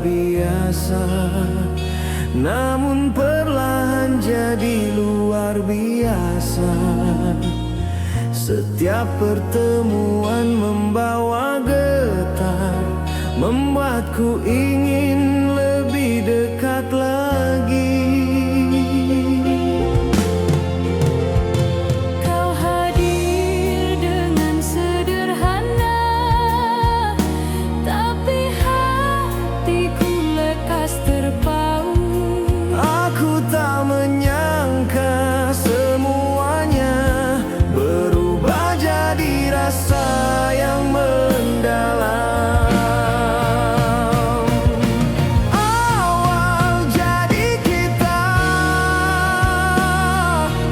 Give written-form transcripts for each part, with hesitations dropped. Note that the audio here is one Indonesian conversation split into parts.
biasa, namun perlahan jadi luar biasa. Setiap pertemuan membawa getar, membuatku ingin lebih dekat lagi. Kau hadir dengan sederhana, tapi hatiku lekas terpaut. Aku tak menyangka semuanya berubah jadi rasa yang mendalam. Awal jadi kita,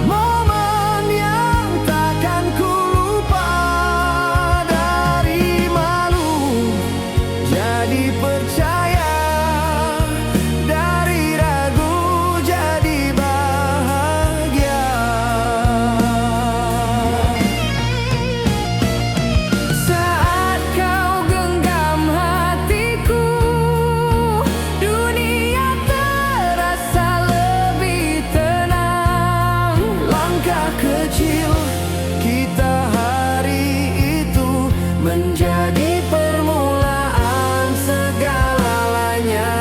momen yang takkan ku lupa. Dari malu jadi percaya, dari ragu jadi bahagia. Saat kau genggam hatiku, dunia terasa lebih tenang. Langkah kecil kita hari itu menjadi permulaan segalanya.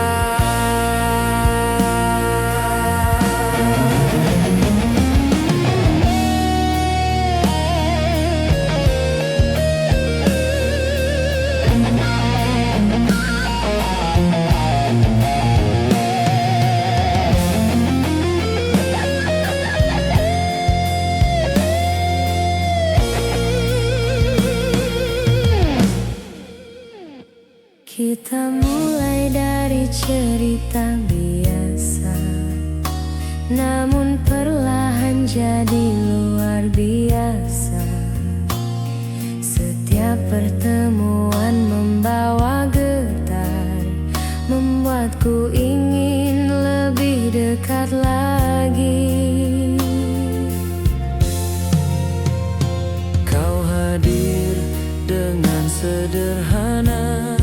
Kita mulai dari cerita biasa, namun perlahan jadi luar biasa. Setiap pertemuan membawa getar, membuatku ingin lebih dekat lagi. Kau hadir dengan sederhana,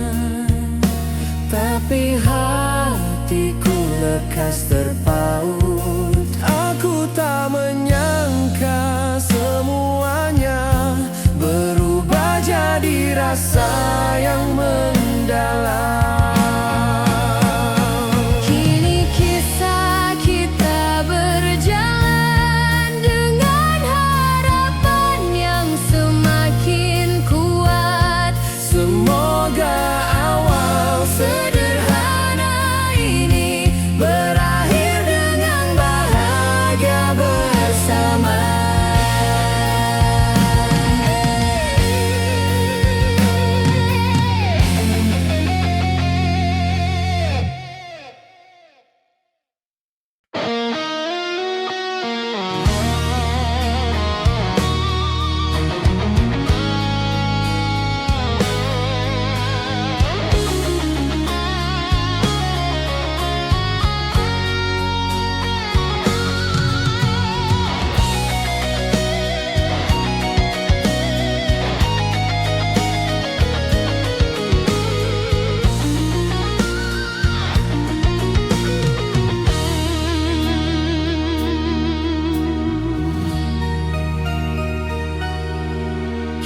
tapi hatiku lekas terpaut. Aku tak menyangka semuanya berubah jadi rasa yang mendalam. Kini kisah kita berjalan dengan harapan yang semakin kuat. Semoga awal sederhana ini berakhir dengan bahagia bersama.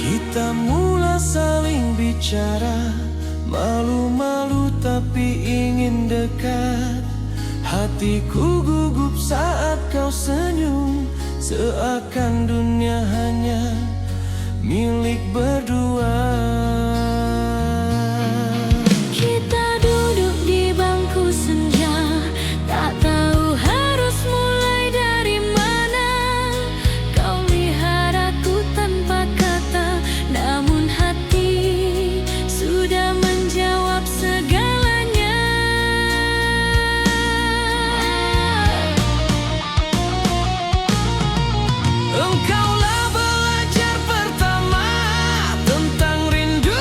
Kita mulai saling bicara, malu-malu tapi ingin dekat. Hatiku gugup saat kau senyum, seakan dunia hanya milik berdua. Kita duduk di bangku senja, tak tahu harus mulai dari mana. Kau lihat aku tanpa kata, namun hati sudah menjawab segalanya. Engkaulah belajar pertama tentang rindu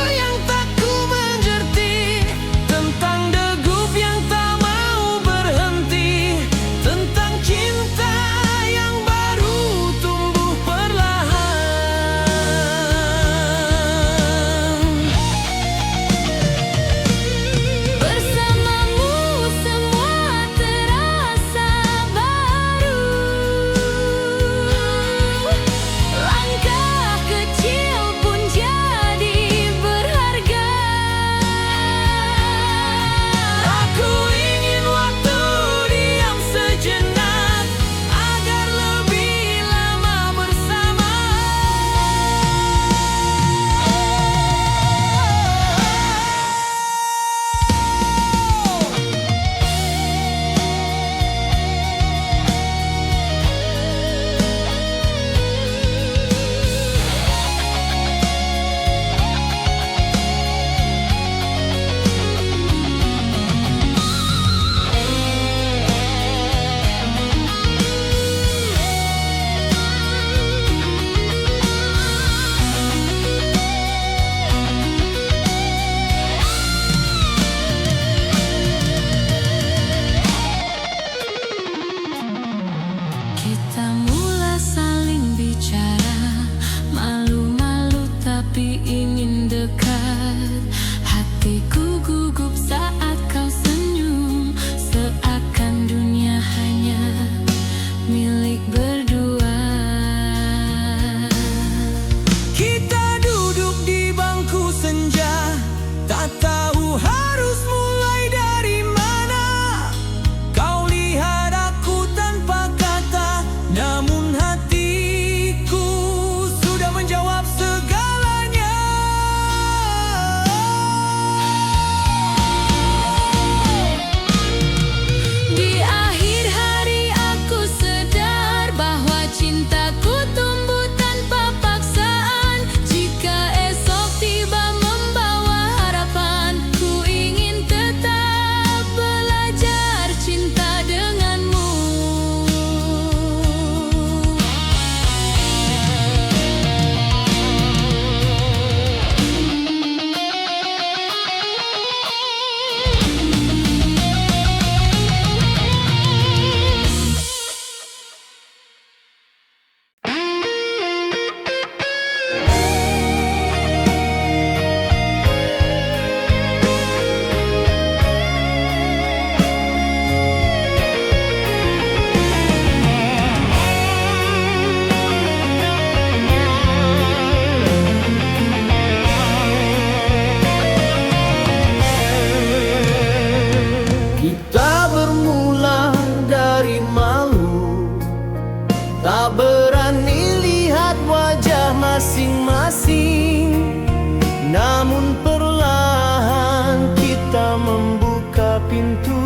pintu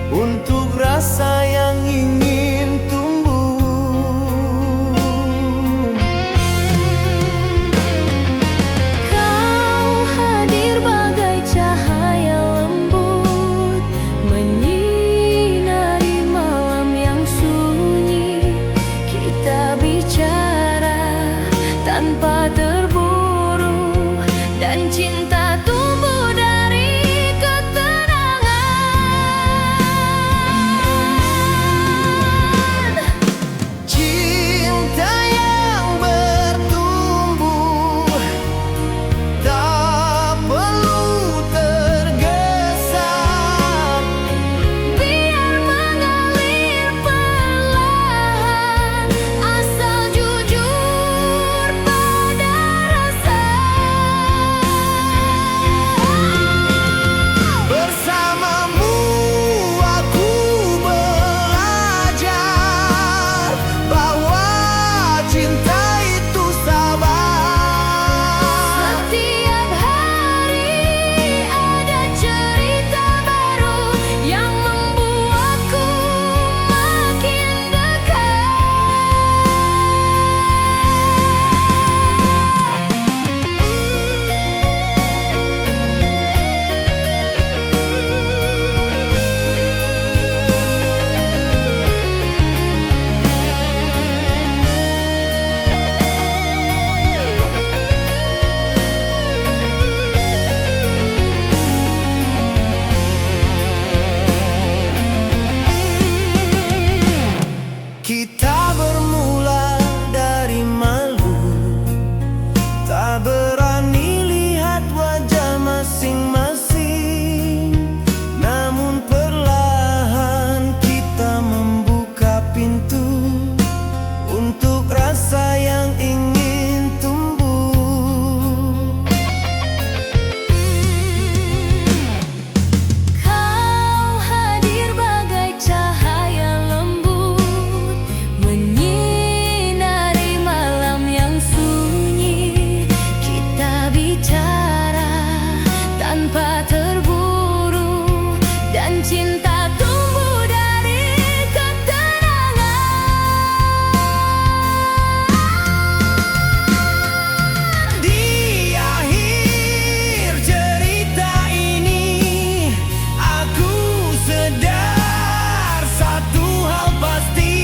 untuk rasa yang ingin tumbuh. Kau hadir bagai cahaya lembut, menyinari malam yang sunyi. Kita bicara tanpa terburu, dan cinta tumbuh dari ketenangan. Cinta yang bertumbuh tak perlu tergesa, Biar mengalir perlahan, asal jujur pada rasa. bersamamu aku belajar bahwa cinta itu sabar. Setiap hari ada cerita baru yang membuatku makin dekat. Kita bermula dari malu, tak berani lihat wajah masing-masing. Namun perlahan kita membuka pintu untuk rasa yang ingin tumbuh. Kau hadir bagai cahaya lembut, menyinari malam yang sunyi. Kita bicara tanpa terburu, dan cinta tumbuh dari ketenangan. Di akhir cerita ini, aku sadar satu hal pasti.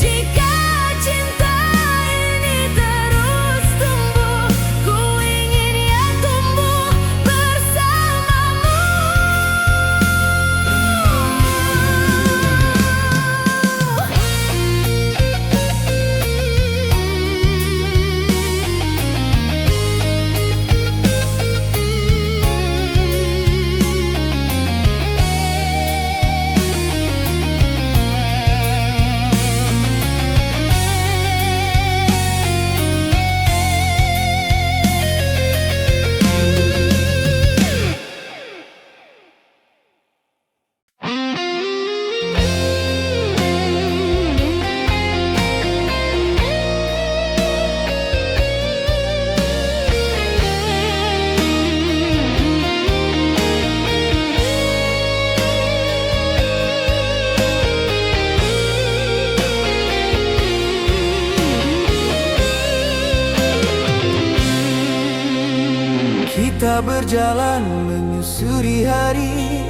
Jika cinta ini terus tumbuh, ku ingin ia tumbuh bersamamu. Kita berjalan menyusuri hari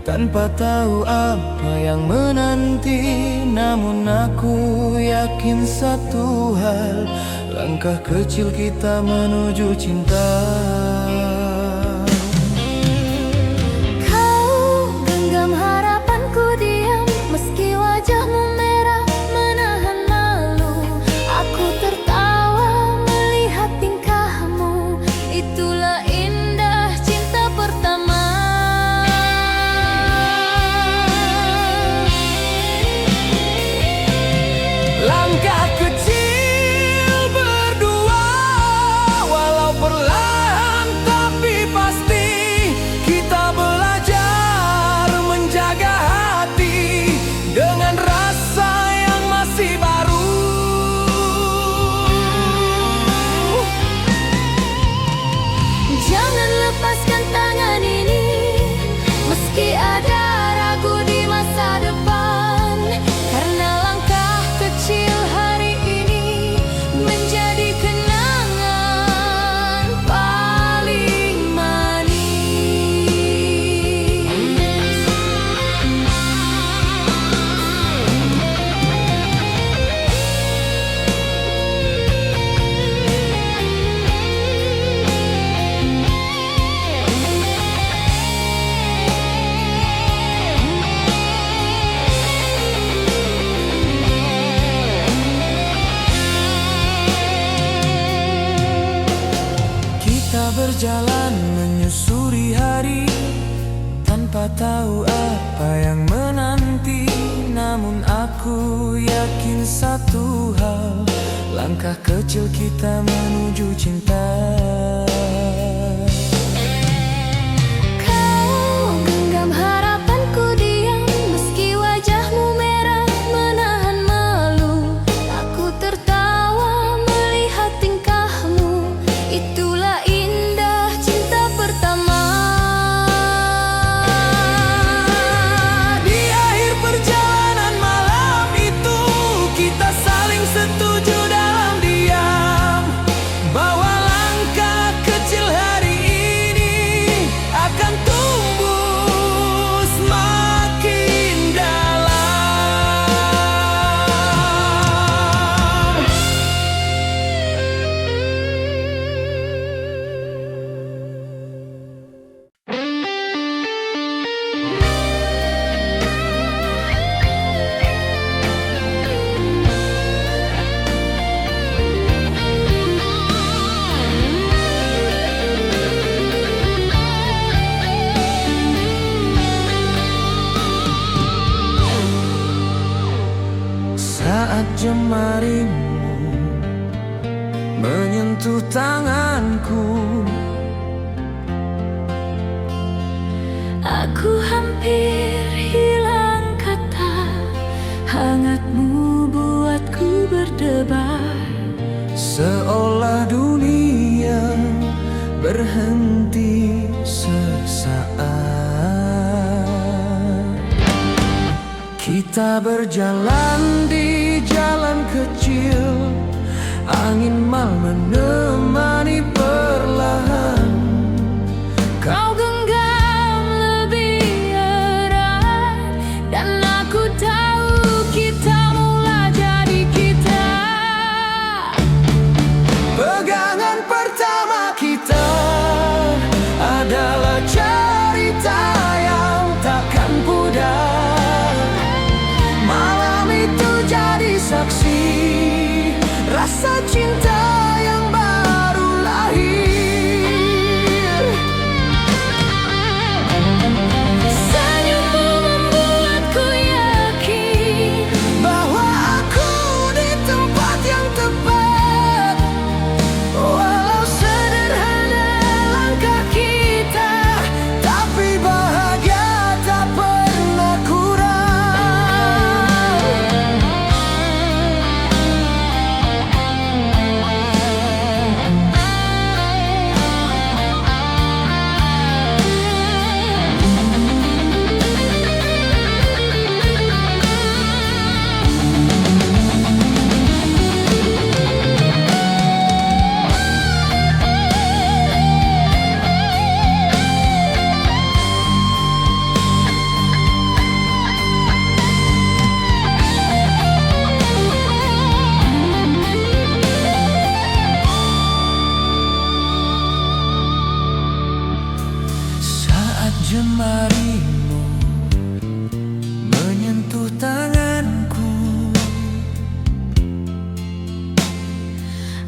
tanpa tahu apa yang menanti. Namun aku yakin satu hal, langkah kecil kita menuju cinta. Kau genggam harapanku diam, meski wajahmu merah menahan malu. Aku tertawa melihat tingkahmu, itulah indah cinta pertama. Langkah kecil berdua, walau perlahan tanpa tahu apa yang menanti. Namun aku yakin satu hal, langkah kecil kita menuju cinta. Kau genggam harapanku diam, meski wajahmu merah menahan malu. Aku tertawa melihat tingkahmu, itulah indah cinta pertama. Di akhir perjalanan malam itu, kita saling setuju dalam diam bahwa langkah kecil hari ini akan tumbuh semakin dalam. Saat jemarimu menyentuh tanganku, Aku hampir hilang kata, hangatmu buatku berdebar. seolah dunia berhenti sesaat. Kita berjalan di jalan kecil, angin mal menemani perlahan. Kau genggam lebih erat, dan aku tahu kita mulai jadi kita. Pegangan pertama kita adalah cerita yang takkan pudar. Malam itu jadi saksi rasa cinta yang baru lahir. Senyummu membuatku yakin Bahwa aku di tempat yang tepat. Walau sederhana langkah kita, tapi bahagia tak pernah kurang. Saat jemarimu menyentuh tanganku,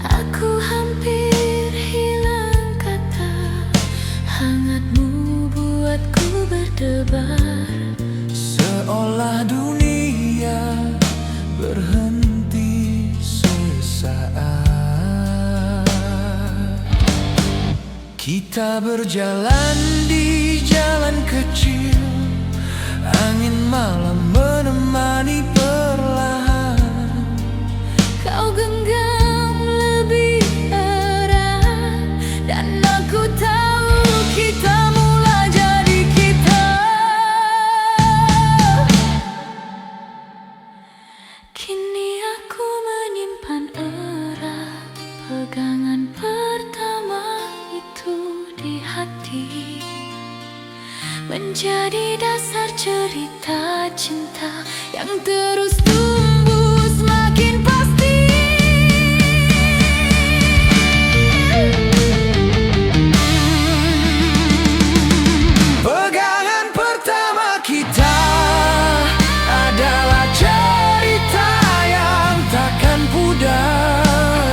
aku hampir hilang kata, hangatmu buatku berdebar. seolah dunia berhenti sesaat. Kita berjalan di jalan kecil, angin malam menemani perlahan. Kau genggam lebih erat, dan aku tahu kita mulai jadi kita. Kini aku menyimpan erat pegangan pertama itu di hati, menjadi dasar cerita cinta yang terus tumbuh semakin pasti. Pegangan pertama kita adalah cerita yang takkan pudar.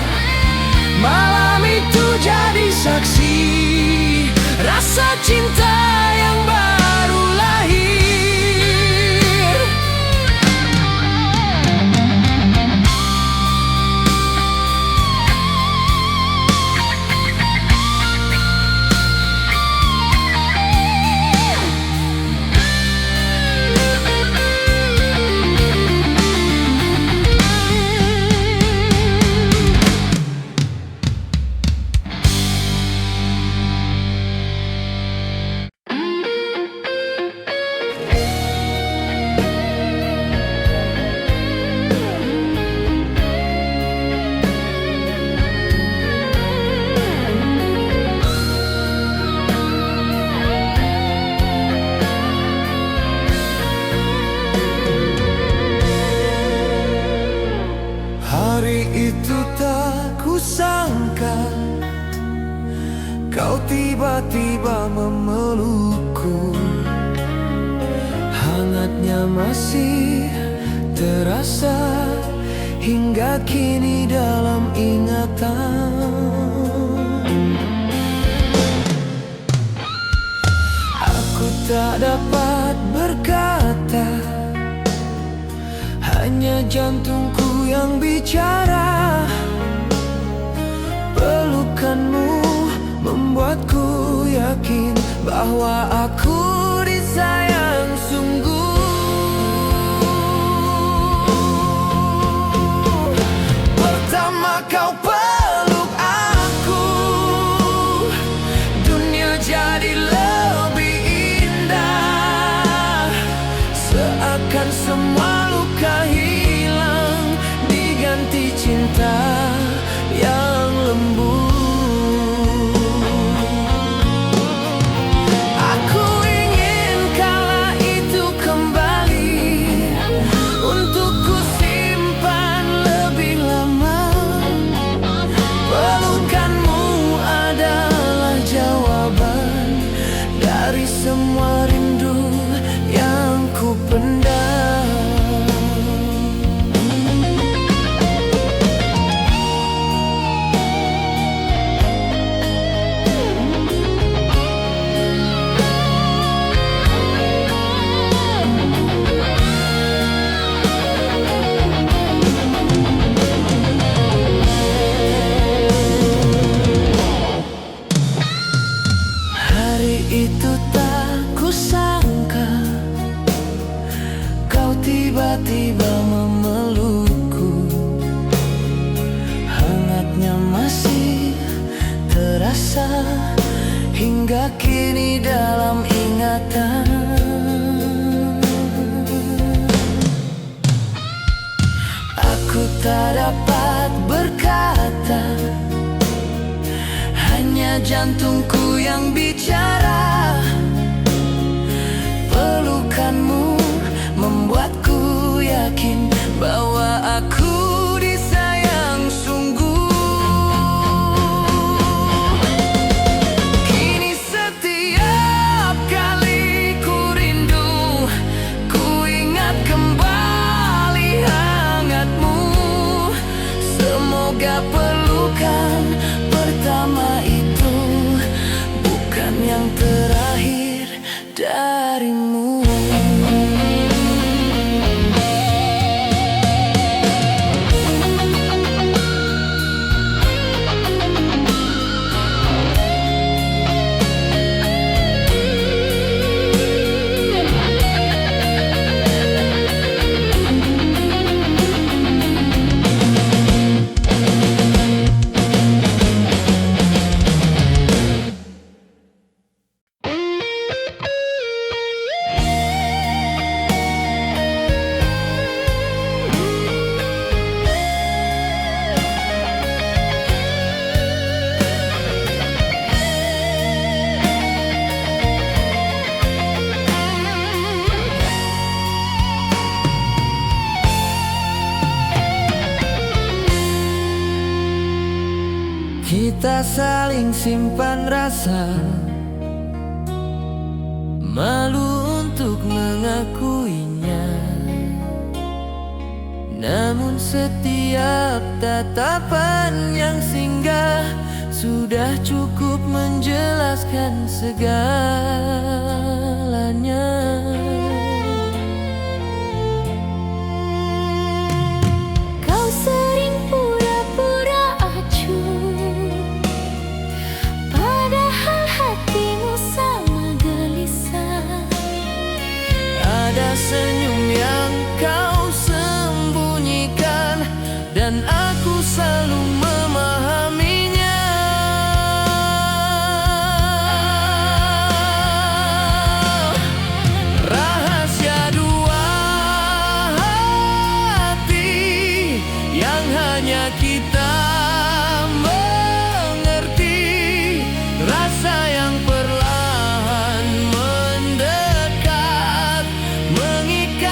Malam itu jadi saksi rasa cinta yang baru lahir. tiba-tiba memelukku. Hangatnya masih terasa hingga kini dalam ingatan. Aku tak dapat berkata, hanya jantungku yang bicara. Pelukanmu membuatku yakin bahwa aku disayang sungguh. Pertama kau peluk aku, dunia jadi lebih indah. Seakan semua luka hilang, diganti cinta yang lembut. Aku ingin kala itu kembali untuk ku simpan lebih lama. Pelukanmu adalah jawaban dari semua rindu yang ku pendam. Itu tak kusangka kau tiba-tiba memelukku. Hangatnya masih terasa hingga kini dalam ingatan. Aku tak dapat berkata, hanya jantungku yang bicara. Pelukanmu membuatku yakin bahwa aku disayang sungguh. Kini setiap kali ku rindu, ku ingat kembali hangatmu. Semoga pelukan pertama itu bukan yang terakhir darimu. Kita saling simpan rasa, malu untuk mengakuinya. Namun setiap tatapan yang singgah sudah cukup menjelaskan segalanya. Kau sering pura-pura acuh, padahal hatimu sama gelisah. Ada senyum yang kau sembunyikan dan aku selalu memahaminya. Rahasia dua hati yang hanya kita mengerti. Rasa yang perlahan mendekat, mengikat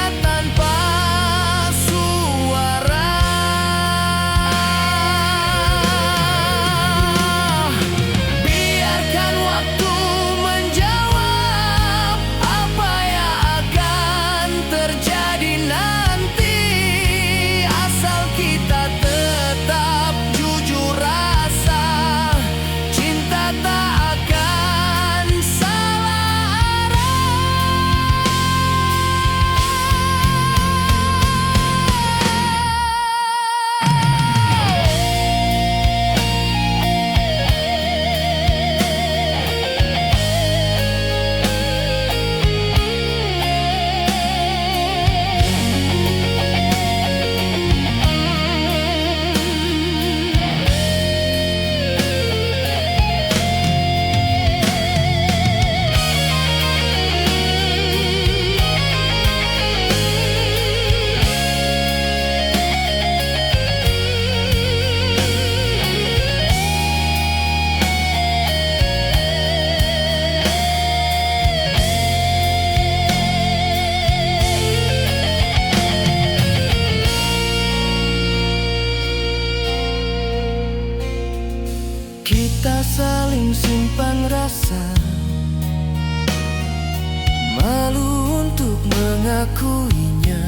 mengakuinya.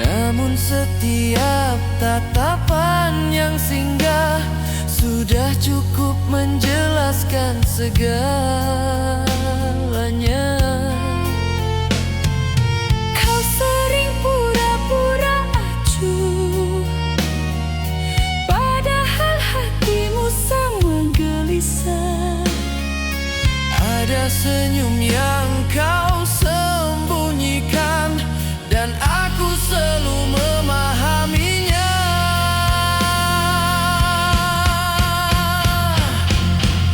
Namun setiap tatapan yang singgah sudah cukup menjelaskan segalanya. Kau sering pura-pura acuh, padahal hatimu sangat gelisah. Ada senyum yang kau sembunyikan, dan aku selalu memahaminya.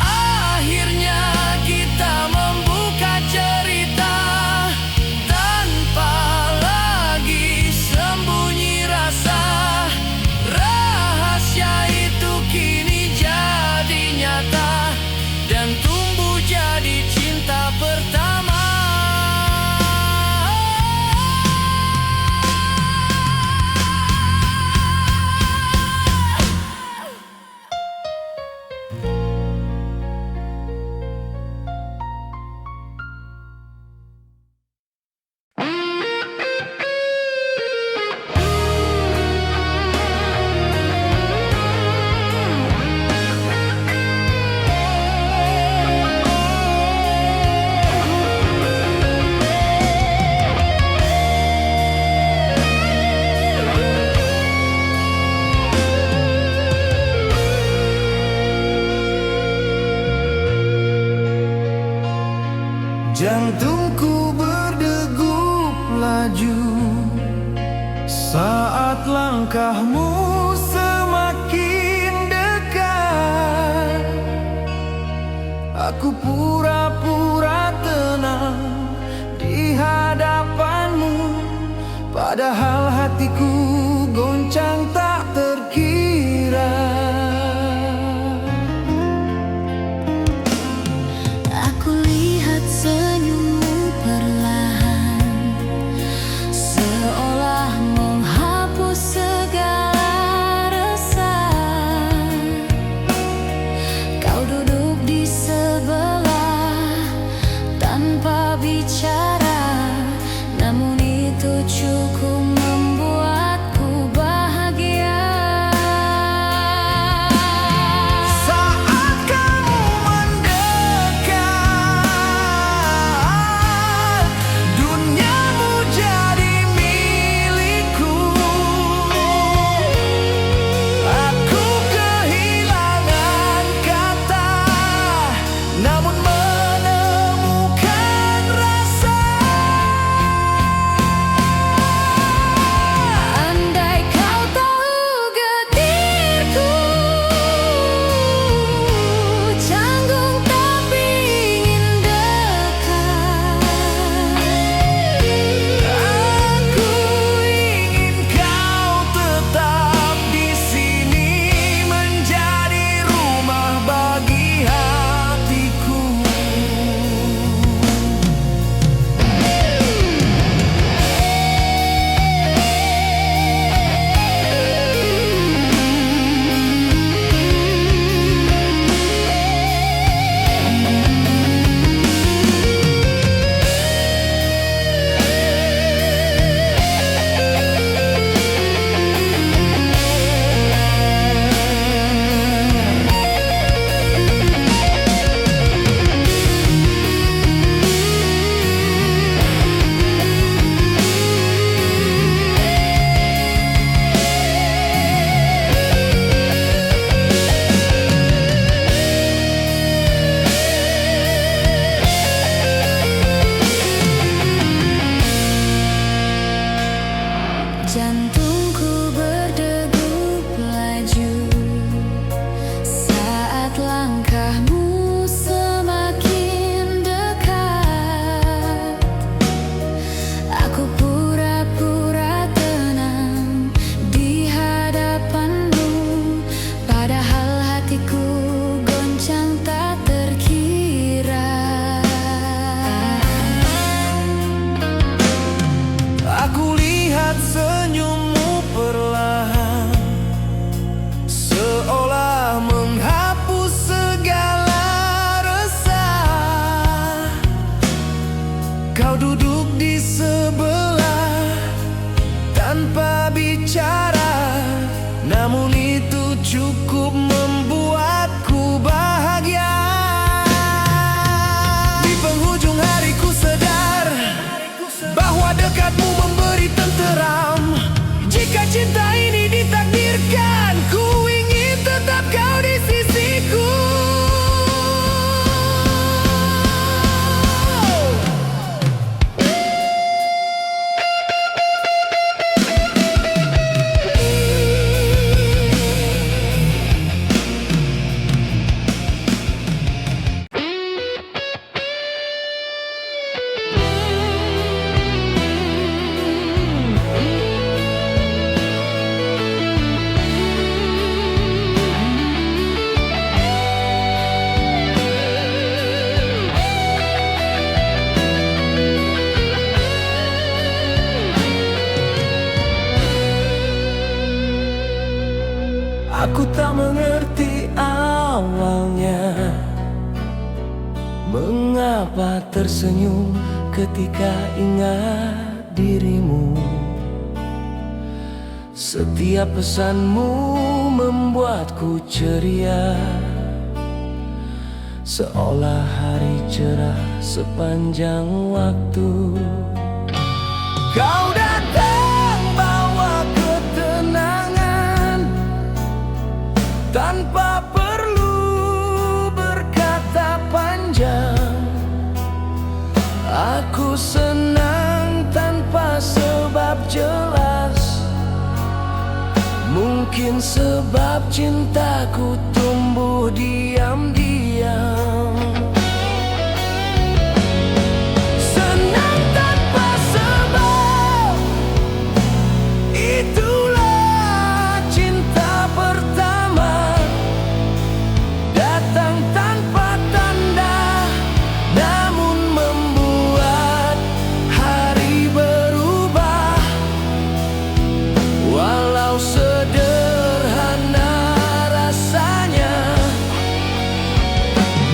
Akhirnya kita membuka cerita tanpa lagi sembunyi rasa. Rahasia itu kini jadi nyata dan tumbuh jadi cinta pertama. Jantungku berdegup laju saat langkahmu semakin dekat. Aku pura-pura tenang di hadapanmu, padahal hatiku goncang tak terkira. Aku lihat senyummu perlahan, seolah menghapus segala resah. Kau duduk di sebelah tanpa bicara, namun itu cukup Kau duduk di sebelah tanpa bicara, namun itu cukup membuatku bahagia. Di penghujung hari ku sadar bahwa dekatmu memberi tenteram. Jika cinta ini ditakdirkan, ku ingin tetap kau di sisiku. Aku tak mengerti awalnya mengapa tersenyum ketika ingat dirimu. Setiap pesanmu membuatku ceria, seolah hari cerah sepanjang waktu. Kau datang bawa ketenangan tanpa perlu berkata panjang. Aku senang tanpa sebab jelas, mungkin sebab cintaku tumbuh diam-diam. Senang tanpa sebab, itulah cinta pertama. Datang tanpa tanda, namun membuat hari berubah. Walau sederhana rasanya,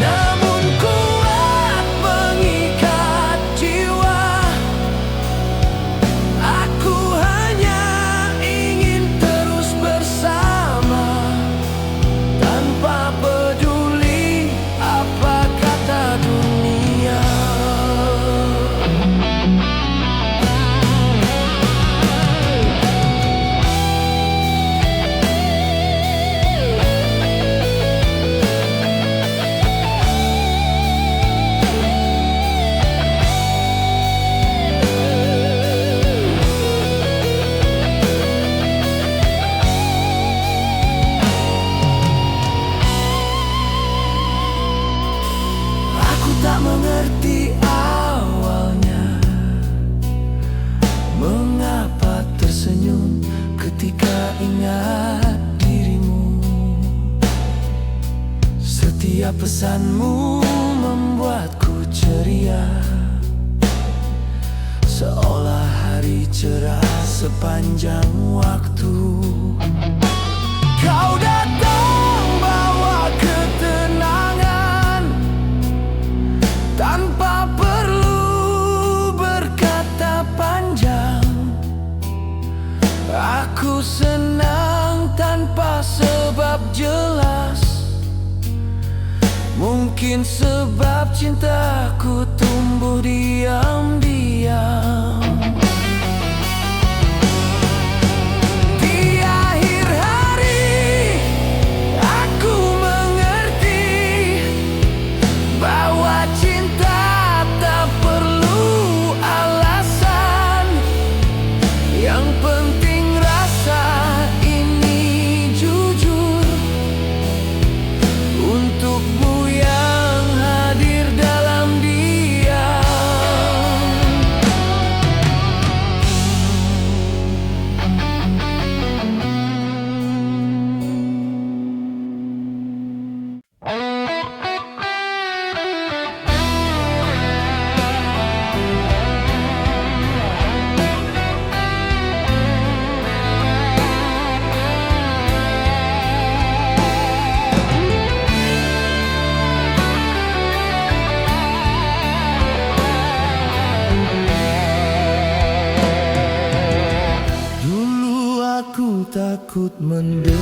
namun kuat mengikat jiwa. Aku hanya ingin terus bersama, tanpa peduli apa kata dunia. Aku tak mengerti awalnya mengapa tersenyum ketika ingat dirimu. Setiap pesanmu membuatku ceria, seolah hari cerah sepanjang waktu. Kau datang bawa ketenangan tanpa perlu berkata panjang. Aku senang tanpa sebab jelas, mungkin sebab cintaku tumbuh diam-diam. Di akhir hari, aku mengerti bahwa cinta tak perlu alasan. Yang penting rasa ini jujur untukmu yang hadir dalam diam. takut mendekat,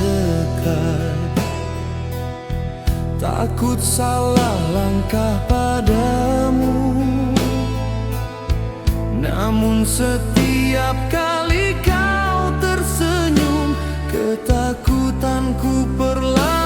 takut salah langkah padamu. Namun setiap kali kau tersenyum, ketakutanku perlahan